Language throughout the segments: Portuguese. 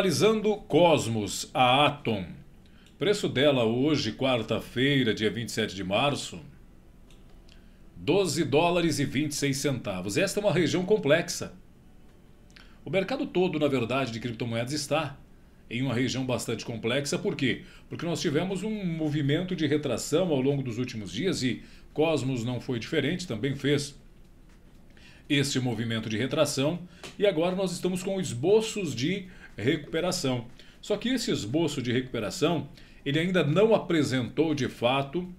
Analisando Cosmos, a Atom. Preço dela hoje, quarta-feira, dia 27 de março, $12,26. Esta é uma região complexa. O mercado todo, na verdade, de criptomoedas está em uma região bastante complexa. Por quê? Porque nós tivemos um movimento de retração ao longo dos últimos dias e Cosmos não foi diferente, também fez este movimento de retração e agora nós estamos com esboços de recuperação. Só que esse esboço de recuperação, ele ainda não apresentou de fato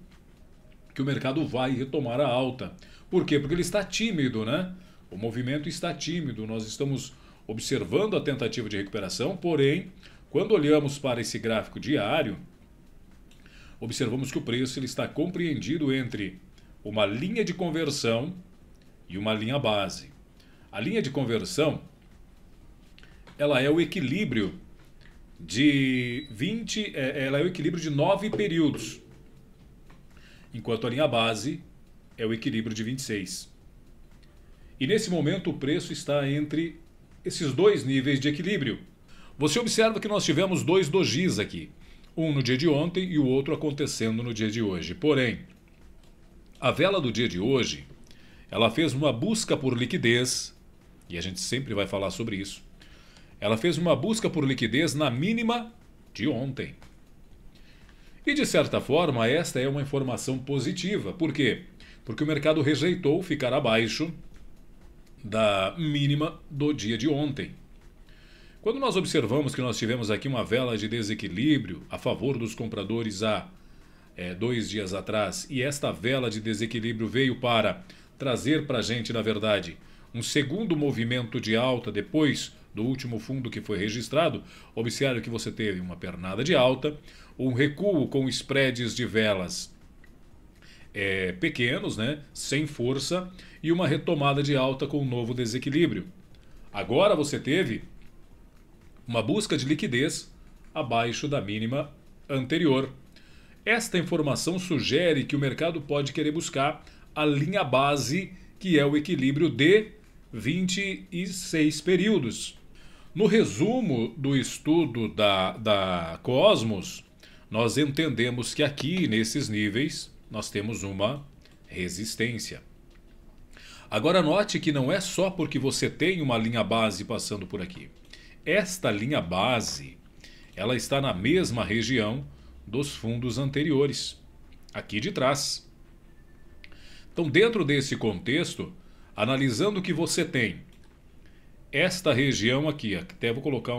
que o mercado vai retomar a alta. Por quê? Porque ele está tímido, né? O movimento está tímido, nós estamos observando a tentativa de recuperação, porém, quando olhamos para esse gráfico diário, observamos que o preço ele está compreendido entre uma linha de conversão e uma linha base. A linha de conversão, ela é o equilíbrio de 9 períodos, enquanto a linha base é o equilíbrio de 26. E nesse momento o preço está entre esses dois níveis de equilíbrio. Você observa que nós tivemos dois dojis aqui, um no dia de ontem e o outro acontecendo no dia de hoje. Porém, a vela do dia de hoje, ela fez uma busca por liquidez, e a gente sempre vai falar sobre isso. Ela fez uma busca por liquidez na mínima de ontem. E de certa forma, esta é uma informação positiva. Por quê? Porque o mercado rejeitou ficar abaixo da mínima do dia de ontem. Quando nós observamos que nós tivemos aqui uma vela de desequilíbrio a favor dos compradores há 2 dias atrás, e esta vela de desequilíbrio veio para trazer para a gente, na verdade, um segundo movimento de alta depois do último fundo que foi registrado, observe que você teve uma pernada de alta, um recuo com spreads de velas pequenos, né, sem força, e uma retomada de alta com um novo desequilíbrio. Agora você teve uma busca de liquidez abaixo da mínima anterior. Esta informação sugere que o mercado pode querer buscar a linha base, que é o equilíbrio de 26 períodos. No resumo do estudo da Cosmos, nós entendemos que aqui, nesses níveis, nós temos uma resistência. Agora note que não é só porque você tem uma linha base passando por aqui. Esta linha base, ela está na mesma região dos fundos anteriores, aqui de trás. Então, dentro desse contexto, analisando que você tem esta região aqui, até vou colocar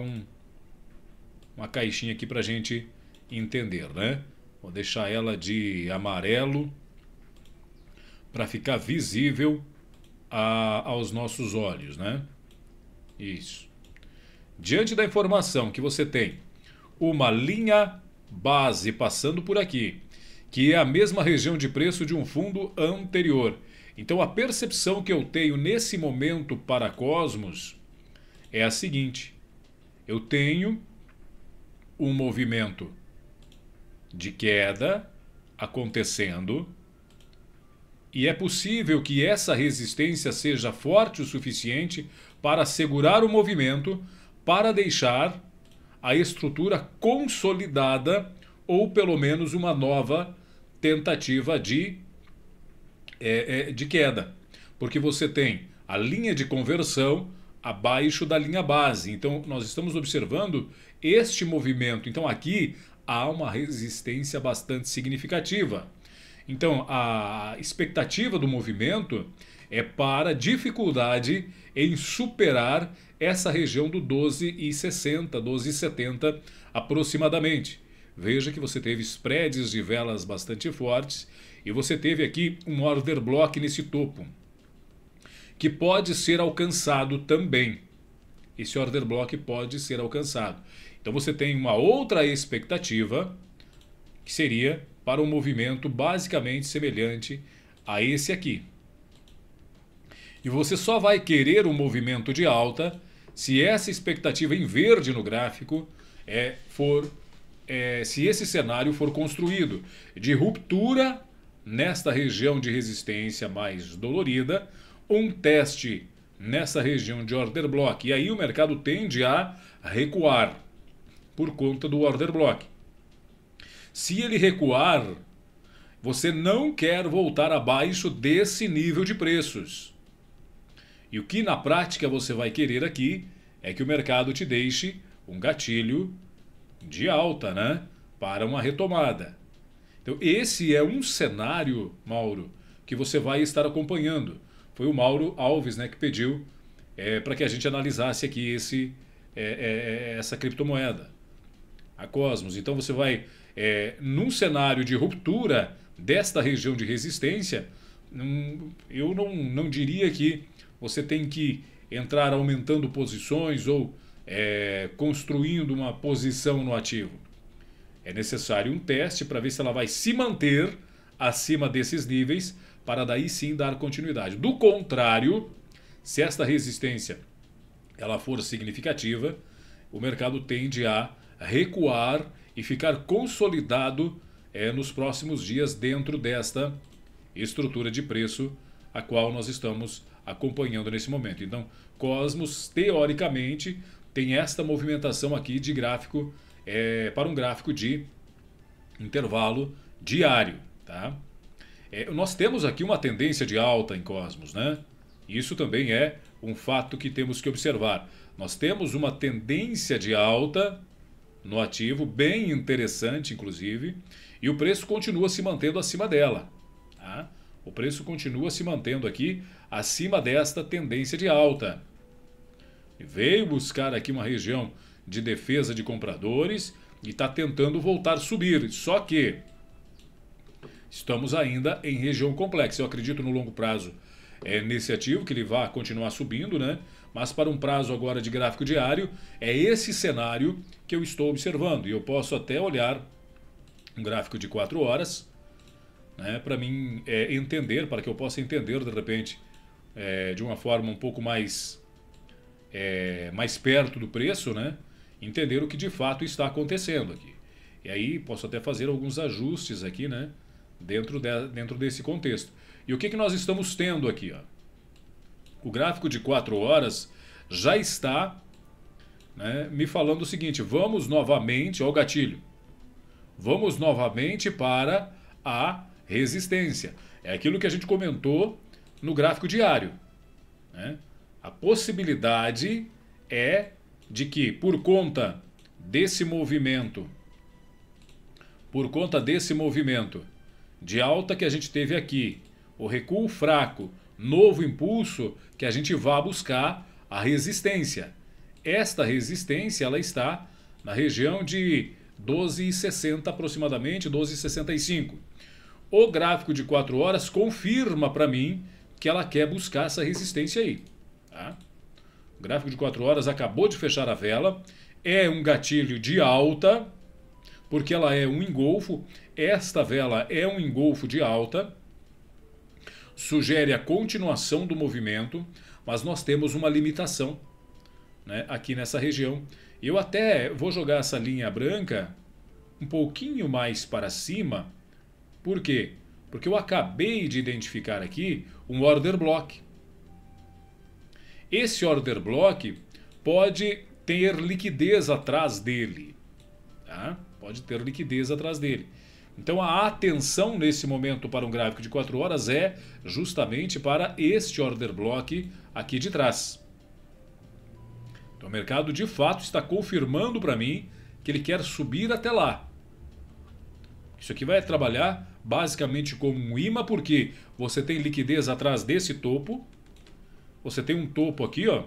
uma caixinha aqui para a gente entender, né? Vou deixar ela de amarelo para ficar visível aos nossos olhos, né? Isso. Diante da informação que você tem uma linha base passando por aqui, que é a mesma região de preço de um fundo anterior. Então a percepção que eu tenho nesse momento para Cosmos é a seguinte: eu tenho um movimento de queda acontecendo e é possível que essa resistência seja forte o suficiente para segurar o movimento, para deixar a estrutura consolidada ou pelo menos uma nova tentativa de queda. Porque você tem a linha de conversão abaixo da linha base. Então nós estamos observando este movimento. Então aqui há uma resistência bastante significativa. Então a expectativa do movimento é para dificuldade em superar essa região do 12,60, 12,70 aproximadamente. Veja que você teve spreads de velas bastante fortes e você teve aqui um order block nesse topo, que pode ser alcançado também. Esse order block pode ser alcançado. Então você tem uma outra expectativa, que seria para um movimento basicamente semelhante a esse aqui. E você só vai querer um movimento de alta se essa expectativa em verde no gráfico se esse cenário for construído de ruptura nesta região de resistência mais dolorida, um teste nessa região de order block, e aí o mercado tende a recuar. por conta do order block. Se ele recuar, você não quer voltar abaixo desse nível de preços. E o que na prática você vai querer aqui é que o mercado te deixe um gatilho de alta, né? Para uma retomada. Então esse é um cenário, Mauro, que você vai estar acompanhando. Foi o Mauro Alves, né, que pediu para que a gente analisasse aqui essa criptomoeda, a Cosmos. Então você vai, num cenário de ruptura desta região de resistência, eu não diria que você tem que entrar aumentando posições ou construindo uma posição no ativo. É necessário um teste para ver se ela vai se manter acima desses níveis, para daí sim dar continuidade. Do contrário, se esta resistência ela for significativa, o mercado tende a recuar e ficar consolidado nos próximos dias dentro desta estrutura de preço a qual nós estamos acompanhando nesse momento. Então, Cosmos, teoricamente, tem esta movimentação aqui de gráfico para um gráfico de intervalo diário. Tá? Nós temos aqui uma tendência de alta em Cosmos, né? Isso também é um fato que temos que observar. Nós temos uma tendência de alta no ativo, bem interessante, inclusive, e o preço continua se mantendo acima dela. Tá? O preço continua se mantendo aqui acima desta tendência de alta. Veio buscar aqui uma região de defesa de compradores e está tentando voltar a subir. Só que estamos ainda em região complexa. Eu acredito no longo prazo nesse ativo que ele vai continuar subindo, né? Mas para um prazo agora de gráfico diário, é esse cenário que eu estou observando. E eu posso até olhar um gráfico de 4 horas, né, para mim entender, para que eu possa entender de repente de uma forma um pouco mais perto do preço, né? Entender o que de fato está acontecendo aqui. E aí posso até fazer alguns ajustes aqui, né? Dentro desse contexto. E o que nós estamos tendo aqui? Ó? O gráfico de 4 horas já está, né, me falando o seguinte: vamos novamente ao gatilho. Vamos novamente para a resistência. É aquilo que a gente comentou no gráfico diário. Né? A possibilidade é de que, por conta desse movimento de alta que a gente teve aqui, o recuo fraco, novo impulso, que a gente vá buscar a resistência. Esta resistência ela está na região de 12,60 aproximadamente, 12,65. O gráfico de 4 horas confirma para mim que ela quer buscar essa resistência aí. Tá? O gráfico de 4 horas acabou de fechar a vela, é um gatilho de alta, porque ela é um engolfo. Esta vela é um engolfo de alta, sugere a continuação do movimento, mas nós temos uma limitação, né, aqui nessa região. Eu até vou jogar essa linha branca um pouquinho mais para cima. Por quê? Porque eu acabei de identificar aqui um order block. Esse order block pode ter liquidez atrás dele. Tá? Pode ter liquidez atrás dele. Então a atenção nesse momento para um gráfico de 4 horas é justamente para este order block aqui de trás. Então o mercado de fato está confirmando para mim que ele quer subir até lá. Isso aqui vai trabalhar basicamente como um imã, porque você tem liquidez atrás desse topo. Você tem um topo aqui, ó,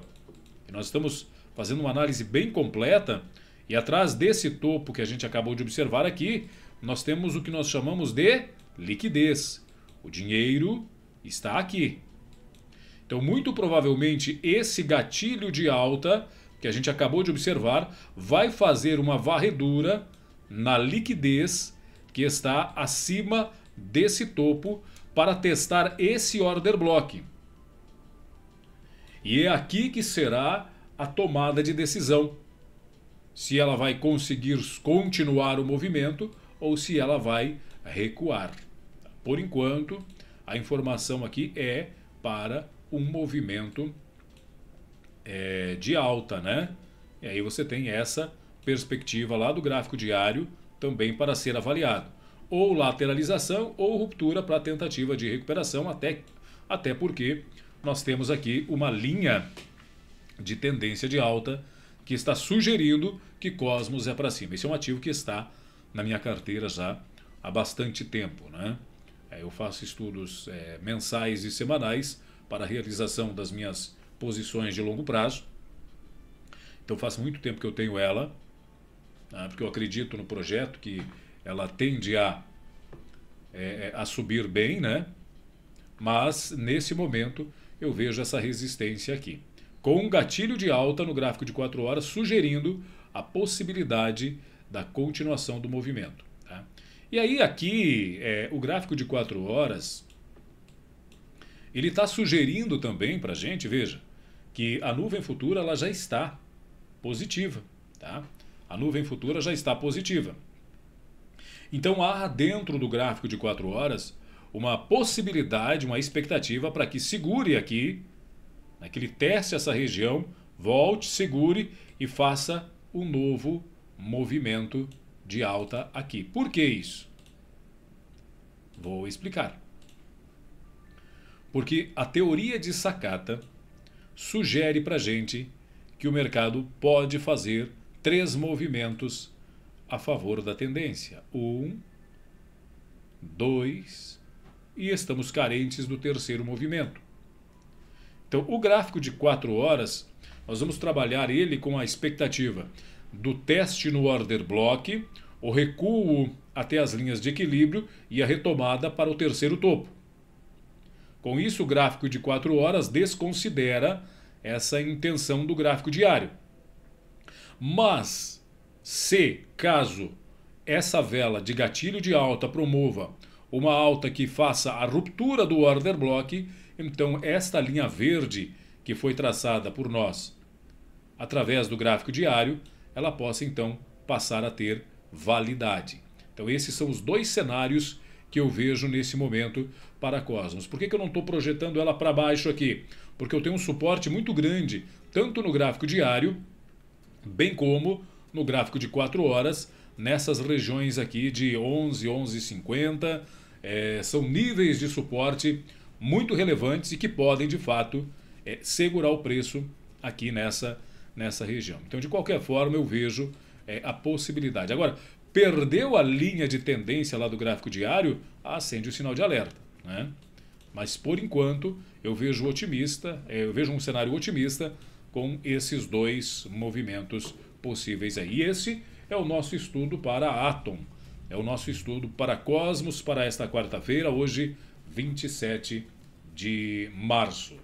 que nós estamos fazendo uma análise bem completa, e atrás desse topo que a gente acabou de observar aqui, nós temos o que nós chamamos de liquidez. O dinheiro está aqui. Então, muito provavelmente, esse gatilho de alta que a gente acabou de observar vai fazer uma varredura na liquidez que está acima desse topo para testar esse order block. E é aqui que será a tomada de decisão. Se ela vai conseguir continuar o movimento ou se ela vai recuar. Por enquanto, a informação aqui é para um movimento de alta, né? E aí você tem essa perspectiva lá do gráfico diário também para ser avaliado. Ou lateralização ou ruptura para tentativa de recuperação, até porque nós temos aqui uma linha de tendência de alta que está sugerindo que Cosmos é para cima. Esse é um ativo que está na minha carteira já há bastante tempo, né? Eu faço estudos mensais e semanais para a realização das minhas posições de longo prazo. Então faz muito tempo que eu tenho ela, né? Porque eu acredito no projeto, que ela tende a subir bem, né? Mas nesse momento eu vejo essa resistência aqui, com um gatilho de alta no gráfico de 4 horas, sugerindo a possibilidade da continuação do movimento. Tá? E aí aqui, o gráfico de 4 horas, ele está sugerindo também para a gente, veja, que a nuvem futura ela já está positiva. Tá? A nuvem futura já está positiva. Então há dentro do gráfico de 4 horas uma possibilidade, uma expectativa para que segure aqui, que ele teste essa região, volte, segure e faça um novo movimento de alta aqui. Por que isso? Vou explicar. Porque a teoria de Sakata sugere para a gente que o mercado pode fazer 3 movimentos a favor da tendência. 1, 2 e estamos carentes do terceiro movimento. Então, o gráfico de 4 horas, nós vamos trabalhar ele com a expectativa do teste no order block, o recuo até as linhas de equilíbrio e a retomada para o terceiro topo. Com isso, o gráfico de 4 horas desconsidera essa intenção do gráfico diário. Mas, caso essa vela de gatilho de alta promova uma alta que faça a ruptura do order block, então esta linha verde que foi traçada por nós através do gráfico diário, ela possa então passar a ter validade. Então esses são os 2 cenários que eu vejo nesse momento para a Cosmos. Por que eu não estou projetando ela para baixo aqui? Porque eu tenho um suporte muito grande, tanto no gráfico diário, bem como no gráfico de 4 horas, nessas regiões aqui de 11, 11,50, são níveis de suporte muito relevantes e que podem, de fato, segurar o preço aqui nessa região. Então, de qualquer forma, eu vejo a possibilidade. Agora, perdeu a linha de tendência lá do gráfico diário, acende o sinal de alerta, né? Mas, por enquanto, eu vejo um cenário otimista com esses 2 movimentos possíveis aí. E esse é o nosso estudo para a Atom. É o nosso estudo para Cosmos para esta quarta-feira, hoje, 27 de março.